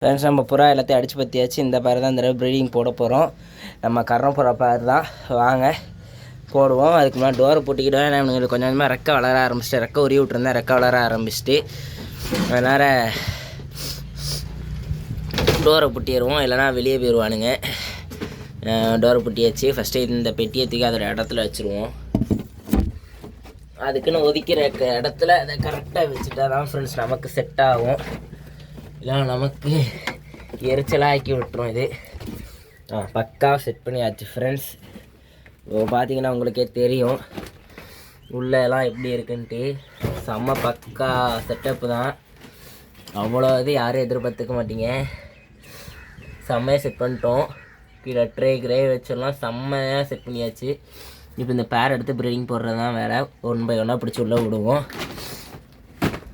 Friends நம்ம புறா எல்லாத்தையும் அடித்து பற்றியாச்சு. இந்த பேர் தான் இந்த தடவை ப்ரீடிங் போட போகிறோம். நம்ம கர்ணப்புறா பேர் தான். வாங்க போடுவோம். அதுக்கு முன்னாடி டோரை பூட்டிக்கிட்டோம். ஏன்னா இவங்களுக்கு கொஞ்சம் கொஞ்சமாக ரெக்கை வளர ஆரம்பிச்சிட்டு, ரெக்கை உருவி விட்டுருந்தேன், ரெக்கை வளர ஆரம்பிச்சிட்டு, அதனால் டோரை பூட்டிடுவோம், இல்லைனா வெளியே போயிடுவானுங்க. டோரை பூட்டியாச்சு. ஃபஸ்ட்டு இந்த பெட்டியை தூக்கி அதோட இடத்துல வச்சுருவோம். அதுக்குன்னு ஒதுக்கிற இடத்துல அதை கரெக்டாக வச்சுட்டா தான் ஃப்ரெண்ட்ஸ் நமக்கு செட் ஆகும். இல்லை நமக்கு எரிச்சலாக ஆக்கி விட்டுரும். இது பக்கா செட் பண்ணியாச்சு ஃப்ரெண்ட்ஸ். இப்போ பார்த்தீங்கன்னா உங்களுக்கே தெரியும் உள்ளெல்லாம் எப்படி இருக்குன்ட்டு. செம்ம பக்கா செட்டப்பு தான். அவ்வளோ இது யாரும் எதிர்பார்த்துக்க மாட்டீங்க. செம்மையாக செட் பண்ணிட்டோம். கீழே ட்ரே கிரே வச்செல்லாம் செம்மையாக செட் பண்ணியாச்சு. இப்போ இந்த பேர் எடுத்து ப்ரீடிங் போடுறது தான் வேறு. 1 by 1 பிடிச்சி உள்ளே விடுவோம்.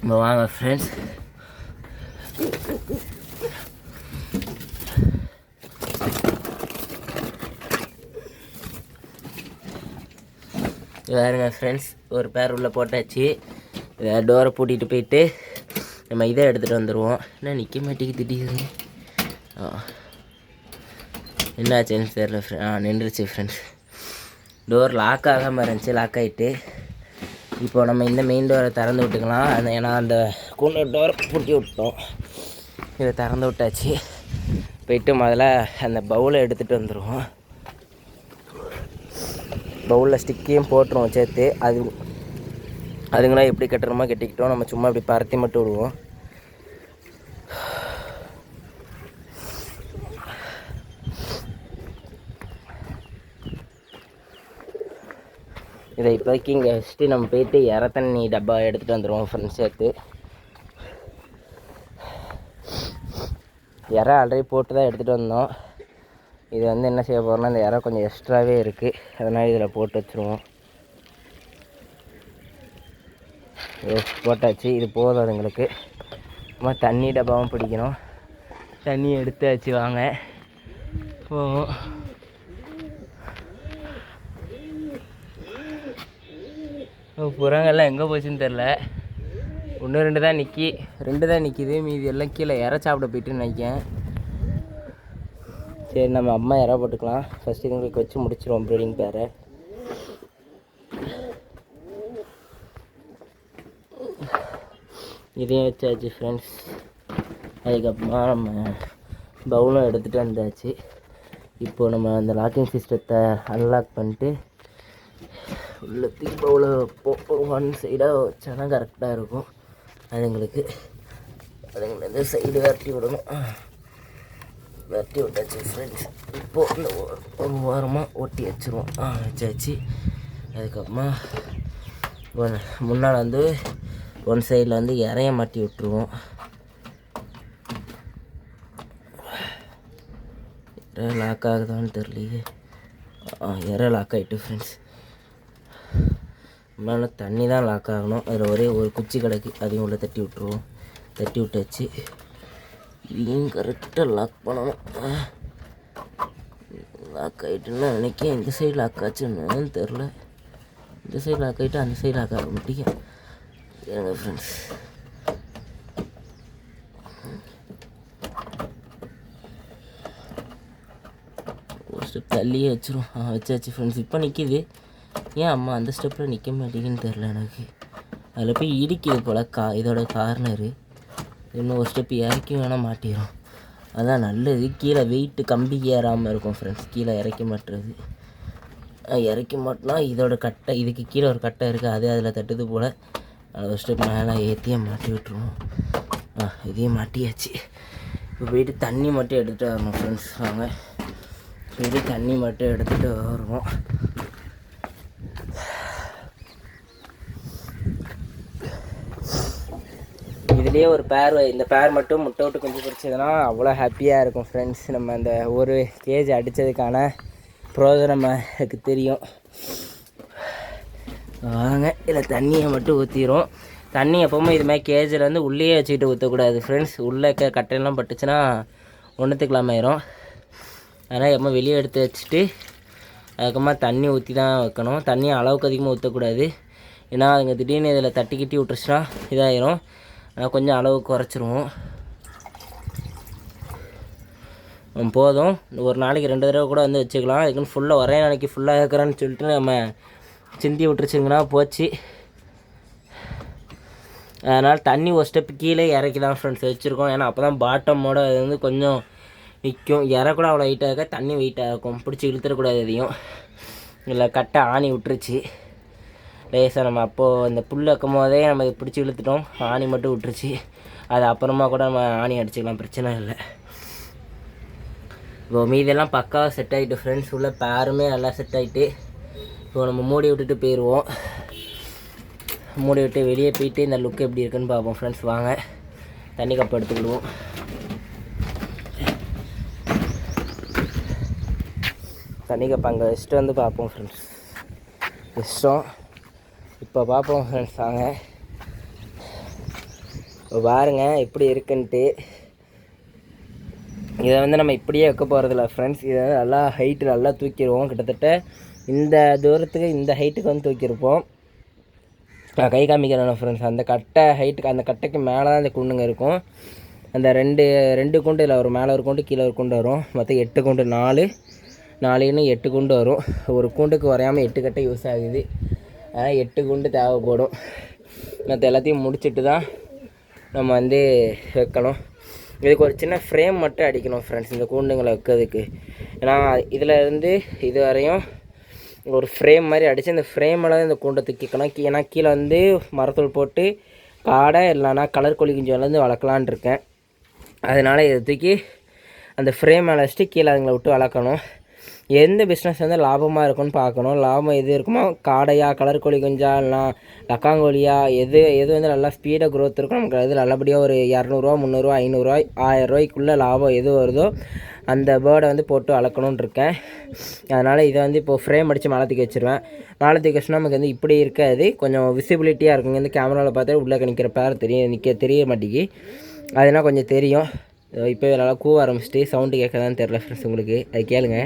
இப்போ வாங்க ஃப்ரெண்ட்ஸ். வேறுங்க ஃப்ரெண்ட்ஸ், ஒரு பேர் உள்ளே போட்டாச்சு. டோரை பூட்டிகிட்டு போயிட்டு நம்ம இதை எடுத்துகிட்டு வந்துடுவோம். என்ன நிற்க மாட்டேங்குது திடீர்னு? என்னாச்சுன்னு தெரியல. நின்றுச்சு ஃப்ரெண்ட்ஸ். டோர் லாக் ஆகாமல் இருந்துச்சு, லாக் ஆகிட்டு. இப்போது நம்ம இந்த மெயின் டோரை திறந்து விட்டுக்கலாம். ஏன்னா அந்த கூண்டு டோரை பூட்டி விட்டோம். இதை திறந்து விட்டாச்சு. போயிட்டு முதல்ல அந்த பவுலை எடுத்துகிட்டு வந்துடுவோம். பவுலில் ஸ்டிக்கையும் போட்டுருவோம் சேர்த்து. அதுங்களாம் எப்படி கட்டுறோமோ கட்டிக்கிட்டோம். நம்ம சும்மா இப்படி பரத்தி மட்டும் விடுவோம். இதை இப்போதைக்கு இங்கே வச்சுட்டு நம்ம போயிட்டு தண்ணி டப்பா எடுத்துகிட்டு வந்துடுவோம் ஃப்ரெண்ட்ஸ் சேர்த்து. ஆல்ரெடி போட்டு தான் எடுத்துகிட்டு வந்தோம். இது என்ன செய்ய போகிறோம்னா, இந்த கொஞ்சம் எக்ஸ்ட்ராவே இருக்குது, அதனால் இதில் போட்டு வச்சுருவோம். போட்டாச்சு. இது போதும் அதுங்களுக்கு. சும்மா தண்ணி டப்பாவும் பிடிக்கணும். தண்ணி எடுத்தாச்சு. வாங்க போவோம். புறாங்கெல்லாம் எங்கே போச்சுன்னு தெரில. 1 2 தான் நிற்கிது. மீதி எல்லாம் கீழே சாப்பிட போயிட்டுன்னு நினைக்கேன். சரி, நம்ம அம்மா போட்டுக்கலாம். ஃபஸ்ட்டு இதுங்களுக்கு வச்சு முடிச்சிடுவோம் ப்ரீடிங் பேரை. இதையும் வச்சாச்சு ஃப்ரெண்ட்ஸ். அதுக்கப்புறமா நம்ம பவுலும் எடுத்துகிட்டு வந்தாச்சு. இப்போது நம்ம அந்த லாக்கிங் சிஸ்டத்தை அன்லாக் பண்ணிட்டு உள்ளத்துக்கு பவுலை ஒன் சைடாக வச்சாதான் கரெக்டாக இருக்கும். அதுங்களுக்கு இந்த சைடு விரட்டி விடணும். விரட்டி விட்டாச்சு ஃப்ரெண்ட்ஸ். இப்போது இந்த ஒரு வாரமாக ஒட்டி வச்சுருவோம். வச்சாச்சு. அதுக்கப்புறமா முன்னால் ஒன் சைடில் இறைய மாட்டி விட்டுருவோம். லாக் ஆகுதான்னு தெரியலையே. லாக் ஆகிட்டு ஃப்ரெண்ட்ஸ். மேலே தண்ணி தான் லாக் ஆகணும். அதில் ஒரே ஒரு குச்சி கிடக்கு, அதையும் உள்ள தட்டி விட்டுருவோம். தட்டி விட்டாச்சு. இதையும் கரெக்டாக லாக் பண்ணணும். லாக் ஆகிட்டுன்னா நினைக்கிறேன். இந்த சைடு லாக் ஆச்சுன்னு தெரில. இந்த சைடு லாக் ஆகிட்டு அந்த சைடு லாக் ஆக மாட்டேங்க. ஏங்க ஃப்ரெண்ட்ஸ், ஒரு ஸ்டெப் தள்ளியே வச்சிரும். வச்சாச்சு ஃப்ரெண்ட்ஸ். இப்போ நிற்கிது. ஏன் அம்மா அந்த ஸ்டெப்பில் நிற்க மாட்டேங்குன்னு தெரில எனக்கு. அதில் போய் இடிக்குது போல் இதோட கார்னரு. இன்னும் ஒரு ஸ்டெப் இறக்கி வேணால் மாட்டிடும். அதான் நல்லது. கீழே வெயிட்டு கம்பி ஏறாமல் இருக்கும் ஃப்ரெண்ட்ஸ். கீழே இறக்க மாட்டுறது. இறக்கி மாட்டினா இதோட கட்டை, இதுக்கு கீழே ஒரு கட்டை இருக்குது, அதே அதில் தட்டுது போல். அதை ஒரு ஸ்டெப் மேலே ஏற்றியே மாட்டி விட்டுருவோம். இதையும் மாட்டியாச்சு. இப்போ போயிட்டு தண்ணி மட்டும் எடுத்துகிட்டு வரணும் ஃப்ரெண்ட்ஸ். வாங்க போயிட்டு தண்ணி மட்டும் எடுத்துகிட்டு வருவோம். இதுலேயே ஒரு பேர், இந்த பேர் மட்டும் முட்டை விட்டு கொஞ்சம் பிடிச்சதுன்னா அவ்வளோ ஹாப்பியாக இருக்கும் ஃப்ரெண்ட்ஸ். நம்ம அந்த ஒரு கேஜ் அடித்ததுக்கான ப்ரோஜனம் நமக்கு தெரியும். வாங்க இதில் தண்ணியை மட்டும் ஊற்றிடும். தண்ணி எப்போவுமே இதுமாதிரி கேஜில் உள்ளே வச்சுக்கிட்டு ஊற்றக்கூடாது ஃப்ரெண்ட்ஸ். உள்ளே கட்டையெல்லாம் பட்டுச்சுன்னா ஒன்றுத்துக்கலாமாயிரும். அதனால் எப்போ வெளியே எடுத்து வச்சுட்டு அதுக்கப்புறமா தண்ணி ஊற்றி தான் வைக்கணும். தண்ணி அளவுக்கு அதிகமாக ஊற்றக்கூடாது. ஏன்னா அதுங்க திடீர்னு இதில் தட்டிக்கிட்டி விட்டுருச்சுன்னா இதாகிரும். கொஞ்சம் அளவு குறைச்சிருவோம். போதும். ஒரு நாளைக்கு 2 தடவை கூட வந்து வச்சுக்கலாம். அதுக்குன்னு ஃபுல்லாக ஒரே நாளைக்கு ஃபுல்லாக இருக்கிறேன்னு சொல்லிட்டு நம்ம சிந்தி விட்டுருச்சுங்கன்னா போச்சு. அதனால் தண்ணி ஒரு ஸ்டெப்பு கீழே இறக்கி தான் ஃப்ரெண்ட்ஸ் வச்சுருக்கோம். ஏன்னா அப்போ தான் பாட்டமோட அது வந்து கொஞ்சம் நிற்கும். கூட அவ்வளோ வெயிட்டாக இருக்க, தண்ணி வெயிட்டாக இருக்கும். பிடிச்சி இழுத்துடக்கூடாது எதையும். இல்லை கட்டை ஆணி விட்டுருச்சு லேசாக. நம்ம அப்போது அந்த புல் வைக்கும் போதே நம்ம பிடிச்சி இழுத்துட்டோம், ஆணி மட்டும் விட்டுருச்சு. அது அப்புறமா கூட நம்ம ஆணி அடிச்சுக்கலாம், பிரச்சனை இல்லை. இப்போ மீதெல்லாம் பக்காவாக செட் ஆகிட்டு ஃப்ரெண்ட்ஸ். உள்ள பேருமே நல்லா செட் ஆகிட்டு. இப்போ நம்ம மூடி விட்டுட்டு போயிடுவோம். மூடி விட்டு வெளியே போயிட்டு இந்த லுக் எப்படி இருக்குன்னு பார்ப்போம் ஃப்ரெண்ட்ஸ். வாங்க தண்ணி கப் எடுத்துக்கிடுவோம். தண்ணி கப் அங்கே வச்சுட்டு வந்து பார்ப்போம் ஃப்ரெண்ட்ஸ். இஷ்டம் இப்போ பார்ப்போம் ஃப்ரெண்ட்ஸ். வாங்க இப்போ பாருங்கள் எப்படி இருக்குன்ட்டு. இதை வந்து நம்ம இப்படியே வைக்க போகிறதில்ல ஃப்ரெண்ட்ஸ். இதை வந்து நல்லா ஹைட்டு நல்லா தூக்கிடுவோம். கிட்டத்தட்ட இந்த தூரத்துக்கு இந்த ஹைட்டுக்கு வந்து தூக்கியிருப்போம். நான் கை காமிக்கிறேன் ஃப்ரெண்ட்ஸ். அந்த கட்டை ஹைட்டுக்கு, அந்த கட்டைக்கு மேலே தான் இந்த குண்டுங்க இருக்கும். அந்த ரெண்டு குண்டு இல்லை, ஒரு மேலே ஒரு குண்டு கீழே ஒரு குண்டு வரும். மொத்தம் 8 குண்டு, 4 8 குண்டு வரும். ஒரு குண்டுக்கு வரையாமல் 8 கட்டை யூஸ் ஆகுது. அதனால் 8 குண்டு தேவைப்படும். மற்ற எல்லாத்தையும் முடிச்சுட்டு தான் நம்ம வந்து வைக்கணும். இதுக்கு ஒரு சின்ன ஃப்ரேம் மட்டும் அடிக்கணும் ஃப்ரெண்ட்ஸ், இந்த கூண்டுங்களை வைக்கிறதுக்கு. ஏன்னா இதில் இருந்து இது வரையும் ஒரு ஃப்ரேம் மாதிரி அடித்து இந்த ஃப்ரேமில் தான் இந்த கூண்டை தூக்கிக்கணும். ஏன்னா கீழே வந்து மரத்தூள் போட்டு காடை இல்லைனா கலர் கோழி குஞ்சு வந்து வளர்க்கலான் இருக்கேன். அதனால் இதை தூக்கி அந்த ஃப்ரேம் மேலே வச்சுட்டு கீழே அதுங்களை விட்டு வளர்க்கணும். எந்த பிஸ்னஸ் வந்து லாபமாக இருக்குன்னு பார்க்கணும். லாபம் எது இருக்குமோ, காடையா, கலர் கோழி குஞ்சா, இல்லைனா லக்காங்கோழியா, எது வந்து நல்லா ஸ்பீடாக க்ரோத் இருக்கும், நமக்கு அது நல்லபடியாக ஒரு 200 ரூபா 300 ரூபா 500 ரூபாய் 1000 ரூபாய்க்குள்ளே லாபம் எது வருதோ அந்த பேர்டை வந்து போட்டு வளர்க்கணுன்னு இருக்கேன். அதனால் இதை வந்து இப்போது ஃப்ரேம் அடித்து மேலே தூக்கி வச்சுருவேன். மேலே தூக்கி வச்சுனா நமக்கு வந்து இப்படி இருக்காது, கொஞ்சம் விசிபிலிட்டியாக இருக்குங்க. இந்த கேமராவில் பார்த்தா உள்ளே நிற்கிற பேர் தெரிய மாட்டேங்கி. அதனால் கொஞ்சம் தெரியும். இப்போ நல்லா கூவ ஆரம்பிச்சிட்டு சவுண்டு கேட்கதான்னு தெரில ஃப்ரெண்ட்ஸ் உங்களுக்கு. அது கேளுங்க.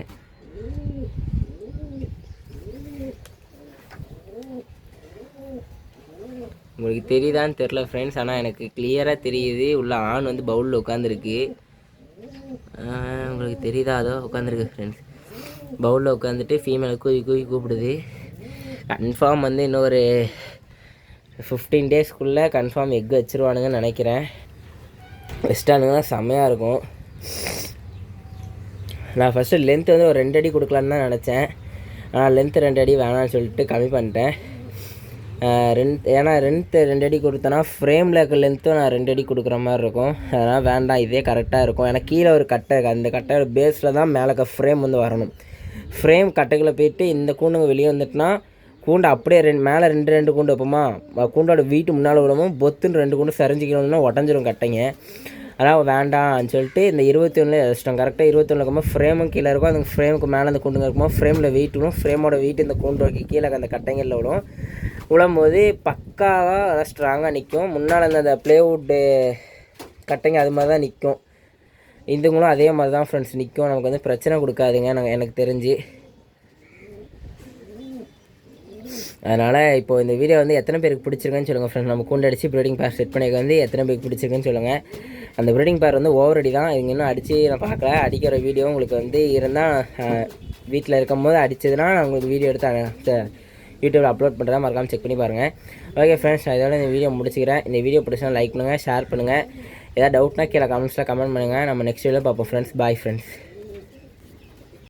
உங்களுக்கு தெரியுதான்னு தெரில ஃப்ரெண்ட்ஸ், ஆனால் எனக்கு கிளியராக தெரியுது. உள்ள ஆண் வந்து பவுலில் உட்காந்துருக்கு. உங்களுக்கு தெரியுதா? அதோ உட்காந்துருக்கு ஃப்ரெண்ட்ஸ். பவுலில் உட்காந்துட்டு ஃபீமேலை கூப்பிடுது. கன்ஃபார்ம் வந்து இன்னும் ஒரு 15 டேஸ்க்குள்ளே கன்ஃபார்ம் எக் வச்சுருவானுங்கன்னு நினைக்கிறேன். வெஸ்டானுங்க செம்மையாக இருக்கும். நான் ஃபஸ்ட்டு லென்த்து வந்து ஒரு 2 அடி கொடுக்கலான்னு தான் நினச்சேன். ஆனால் லென்த்து 2 அடி வேணான்னு சொல்லிட்டு கம்மி பண்ணிட்டேன். ஏன்னா 2 அடி கொடுத்தேன்னா ஃப்ரேமில் இருக்க லென்த்தும் நான் 2 அடி கொடுக்குற மாதிரி இருக்கும். அதனால் வேண்டாம், இதே கரெக்டாக இருக்கும். ஏன்னா கீழே ஒரு கட்டை இருக்குது, அந்த கட்டையோட பேஸில் தான் மேலே இருக்க ஃப்ரேம் வந்து வரணும். ஃப்ரேம் கட்டைக்குள்ளே போயிட்டு இந்த கூண்டுங்க வெளியே வந்துட்டுனா கூண்டு அப்படியே மேலே 2 கூண்டு வைப்போமா, கூண்டோட வீட்டு முன்னால் விடவும் பொத்துன்னு 2 கூண்டு சரிஞ்சிக்கணும்னா உடஞ்சிரும் கட்டைங்க. அதனால் வேண்டாம்னு சொல்லிட்டு இந்த 21 வச்சிட்டோம். கரெக்டாக 21 இருக்கும்போது ஃப்ரேமும் கீழே இருக்கும். அந்த ஃப்ரேமுக்கு மேலே அந்த கூண்டுங்க இருக்கும்போது ஃப்ரேமில் வெயிட் விடும். ஃப்ரேமோட வெயிட் இந்த கூண்டு வைக்க கீழே அந்த கட்டைங்களில் விடும். விழும்போது பக்காவாக நல்லா ஸ்ட்ராங்காக நிற்கும். முன்னால் அந்த ப்ளேவுட்டு கட்டைங்க அது மாதிரி தான் நிற்கும். இதுங்களும் அதே மாதிரி தான் ஃப்ரெண்ட்ஸ் நிற்கும். நமக்கு வந்து பிரச்சனை கொடுக்காதுங்க எனக்கு தெரிஞ்சு. அதனால் இப்போது இந்த வீடியோ வந்து எத்தனை பேருக்கு பிடிச்சிருக்குன்னு சொல்லுங்கள் ஃப்ரெண்ட்ஸ். நம்ம கூண்டு அடித்து ப்ரீடிங் பேர் செட் பண்ணிக்க வந்து எத்தனை பேருக்கு பிடிச்சிருக்குன்னு சொல்லுங்கள். அந்த ப்ரீடிங் பேர் வந்து ஓவர் அடி தான். இவங்க இன்னும் அடித்து நான் பார்க்கல. அடிக்கிற வீடியோ உங்களுக்கு வந்து இருந்தால் வீட்டில் இருக்கும்போது அடித்ததுன்னா நான் உங்களுக்கு வீடியோ எடுத்து யூடியூப்பில் அப்லோட் பண்ணுறதா மறக்காமல் செக் பண்ணி பாருங்கள். ஓகே ஃப்ரெண்ட்ஸ், நான் இதோட இந்த வீடியோ முடிச்சுக்கிறேன். இந்த வீடியோ பிடிச்சா லைக் பண்ணுங்கள், ஷேர் பண்ணுங்கள். ஏதாவது டவுட்னா கீழே கமெண்ட்ஸில் கமெண்ட் பண்ணுங்கள். நம்ம நெக்ஸ்ட் வீடியோவில் பார்ப்போம் ஃப்ரெண்ட்ஸ். Bye friends.